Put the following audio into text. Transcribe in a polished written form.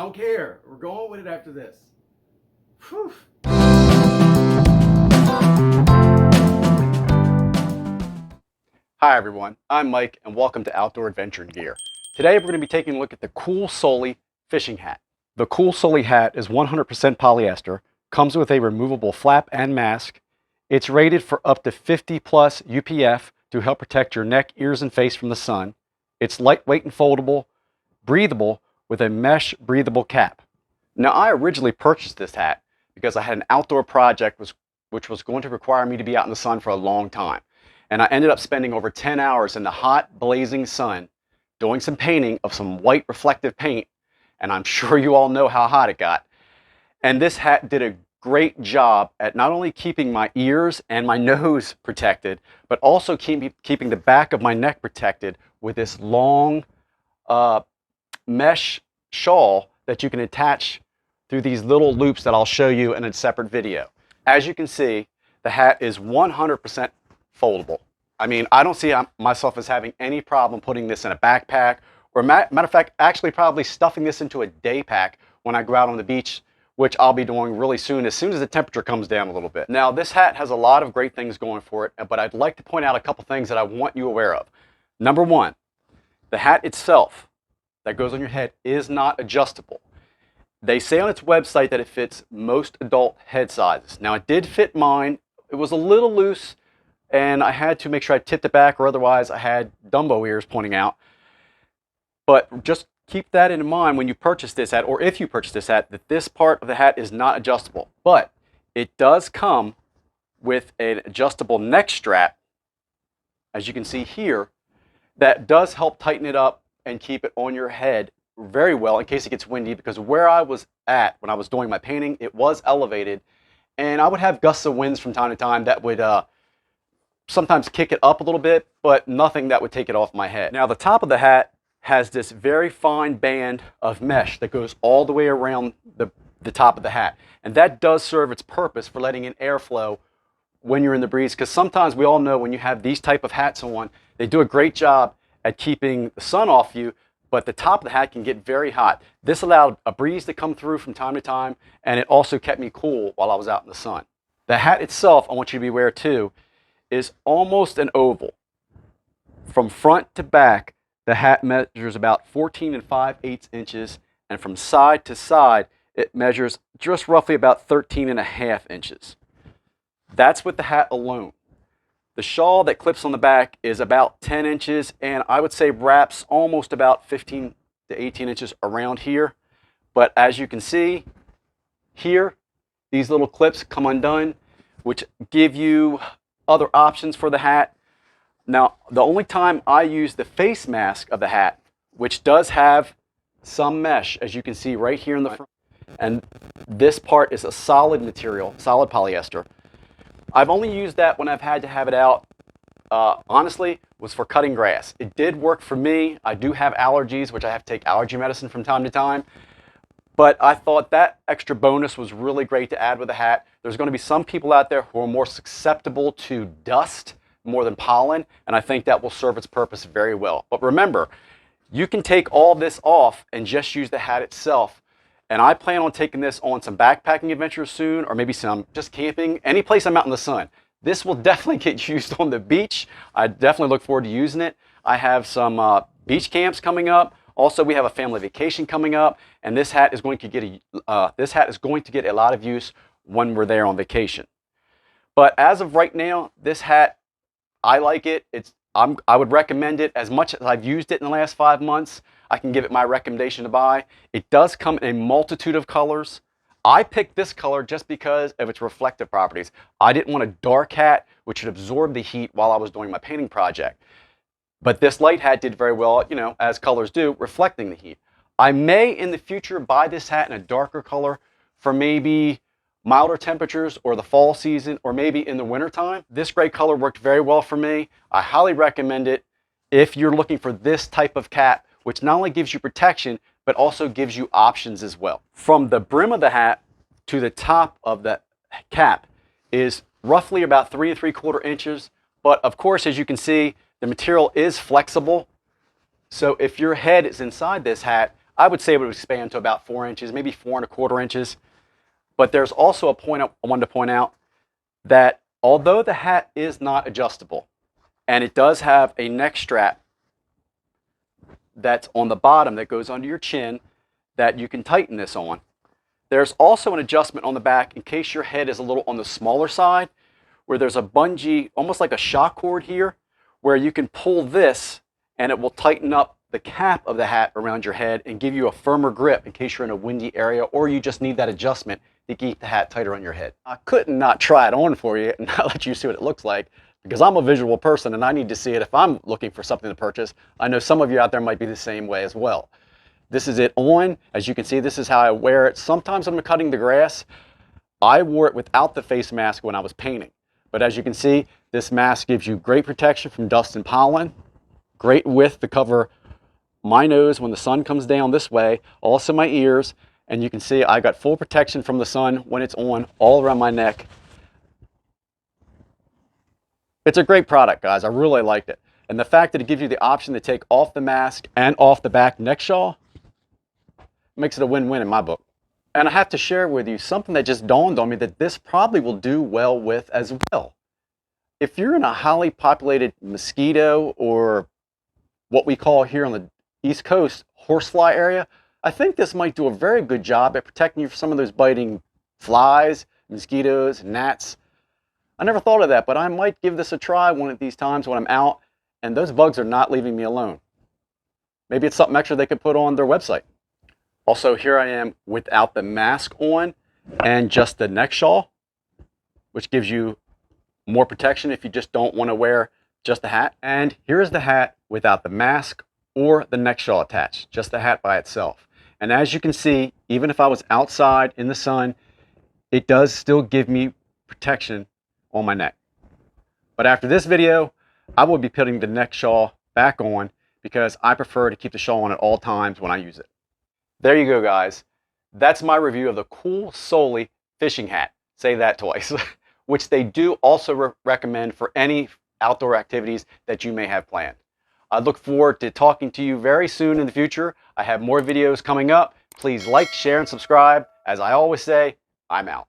don't care. We're going with it after this. Whew. Hi everyone, I'm Mike and welcome to Outdoor Adventure and Gear. Today we're going to be taking a look at the KoolSoly fishing hat. The KoolSoly hat is 100% polyester, comes with a removable flap and mask. It's rated for up to 50 plus UPF to help protect your neck, ears, and face from the sun. It's lightweight and foldable, breathable, with a mesh breathable cap. Now I originally purchased this hat because I had an outdoor project which was going to require me to be out in the sun for a long time. And I ended up spending over 10 hours in the hot, blazing sun doing some painting of some white reflective paint, and I'm sure you all know how hot it got. And this hat did a great job at not only keeping my ears and my nose protected, but also keeping the back of my neck protected with this long mesh shawl that you can attach through these little loops that I'll show you in a separate video. As you can see, the hat is 100% foldable. I mean, I don't see myself as having any problem putting this in a backpack, or matter of fact, actually probably stuffing this into a day pack when I go out on the beach, which I'll be doing really soon as the temperature comes down a little bit. Now, this hat has a lot of great things going for it, but I'd like to point out a couple things that I want you aware of. Number one, the hat itself that goes on your head is not adjustable. They say on its website that it fits most adult head sizes. Now, it did fit mine. It was a little loose, and I had to make sure I tipped it back, or otherwise I had Dumbo ears pointing out. But just keep that in mind when you purchase this hat, or if you purchase this hat, that this part of the hat is not adjustable. But it does come with an adjustable neck strap, as you can see here, that does help tighten it up and keep it on your head very well in case it gets windy, because where I was at when I was doing my painting, it was elevated, and I would have gusts of winds from time to time that would sometimes kick it up a little bit, but nothing that would take it off my head. Now, the top of the hat has this very fine band of mesh that goes all the way around the top of the hat, and that does serve its purpose for letting in airflow when you're in the breeze, because sometimes we all know when you have these type of hats on, they do a great job at keeping the sun off you, but the top of the hat can get very hot. This allowed a breeze to come through from time to time, and it also kept me cool while I was out in the sun. The hat itself, I want you to be aware too, is almost an oval. From front to back, the hat measures about 14 5/8 inches, and from side to side, it measures just roughly about 13.5 inches. That's with the hat alone. The shawl that clips on the back is about 10 inches, and I would say wraps almost about 15 to 18 inches around here. But as you can see here, these little clips come undone, which give you other options for the hat. Now, the only time I use the face mask of the hat, which does have some mesh, as you can see right here in the front, and this part is a solid material, solid polyester. I've only used that when I've had to have it out, honestly, was for cutting grass. It did work for me. I do have allergies, which I have to take allergy medicine from time to time. But I thought that extra bonus was really great to add with a hat. There's going to be some people out there who are more susceptible to dust more than pollen, and I think that will serve its purpose very well. But remember, you can take all this off and just use the hat itself. And I plan on taking this on some backpacking adventures soon, or maybe some just camping, any place I'm out in the sun. This will definitely get used on the beach. I definitely look forward to using it. I have some beach camps coming up. Also, we have a family vacation coming up, and this hat is going to get a lot of use when we're there on vacation. But as of right now, this hat, I like it. I would recommend it. As much as I've used it in the last 5 months, I can give it my recommendation to buy. It does come in a multitude of colors. I picked this color just because of its reflective properties. I didn't want a dark hat which would absorb the heat while I was doing my painting project. But this light hat did very well, you know, as colors do, reflecting the heat. I may in the future buy this hat in a darker color for maybe milder temperatures or the fall season, or maybe in the winter time. This gray color worked very well for me. I highly recommend it if you're looking for this type of cap, which not only gives you protection, but also gives you options as well. From the brim of the hat to the top of the cap is roughly about 3 3/4 inches. But of course, as you can see, the material is flexible. So if your head is inside this hat, I would say it would expand to about 4 inches, maybe 4¼ inches. But there's also a point I wanted to point out, that although the hat is not adjustable, and it does have a neck strap that's on the bottom that goes under your chin that you can tighten this on, there's also an adjustment on the back in case your head is a little on the smaller side, where there's a bungee, almost like a shock cord here, where you can pull this and it will tighten up the cap of the hat around your head and give you a firmer grip in case you're in a windy area or you just need that adjustment to keep the hat tighter on your head. I couldn't not try it on for you and not let you see what it looks like, because I'm a visual person and I need to see it if I'm looking for something to purchase. I know some of you out there might be the same way as well. This is it on. As you can see, this is how I wear it. Sometimes when I'm cutting the grass, I wore it without the face mask when I was painting. But as you can see, this mask gives you great protection from dust and pollen, great width to cover my nose when the sun comes down this way, also my ears, and you can see I got full protection from the sun when it's on all around my neck. It's a great product, guys. I really liked it. And the fact that it gives you the option to take off the mask and off the back neck shawl makes it a win-win in my book. And I have to share with you something that just dawned on me that this probably will do well with as well. If you're in a highly populated mosquito, or what we call here on the East Coast, horsefly area, I think this might do a very good job at protecting you from some of those biting flies, mosquitoes, gnats. I never thought of that, but I might give this a try one of these times when I'm out and those bugs are not leaving me alone. Maybe it's something extra they could put on their website. Also, here I am without the mask on and just the neck shawl, which gives you more protection if you just don't want to wear just the hat. And here is the hat without the mask or the neck shawl attached, just the hat by itself. And as you can see, even if I was outside in the sun, it does still give me protection on my neck. But after this video, I will be putting the neck shawl back on because I prefer to keep the shawl on at all times when I use it. There you go, guys. That's my review of the KoolSoly fishing hat. Say that twice. Which they do also recommend for any outdoor activities that you may have planned. I look forward to talking to you very soon in the future. I have more videos coming up. Please like, share, and subscribe. As I always say, I'm out.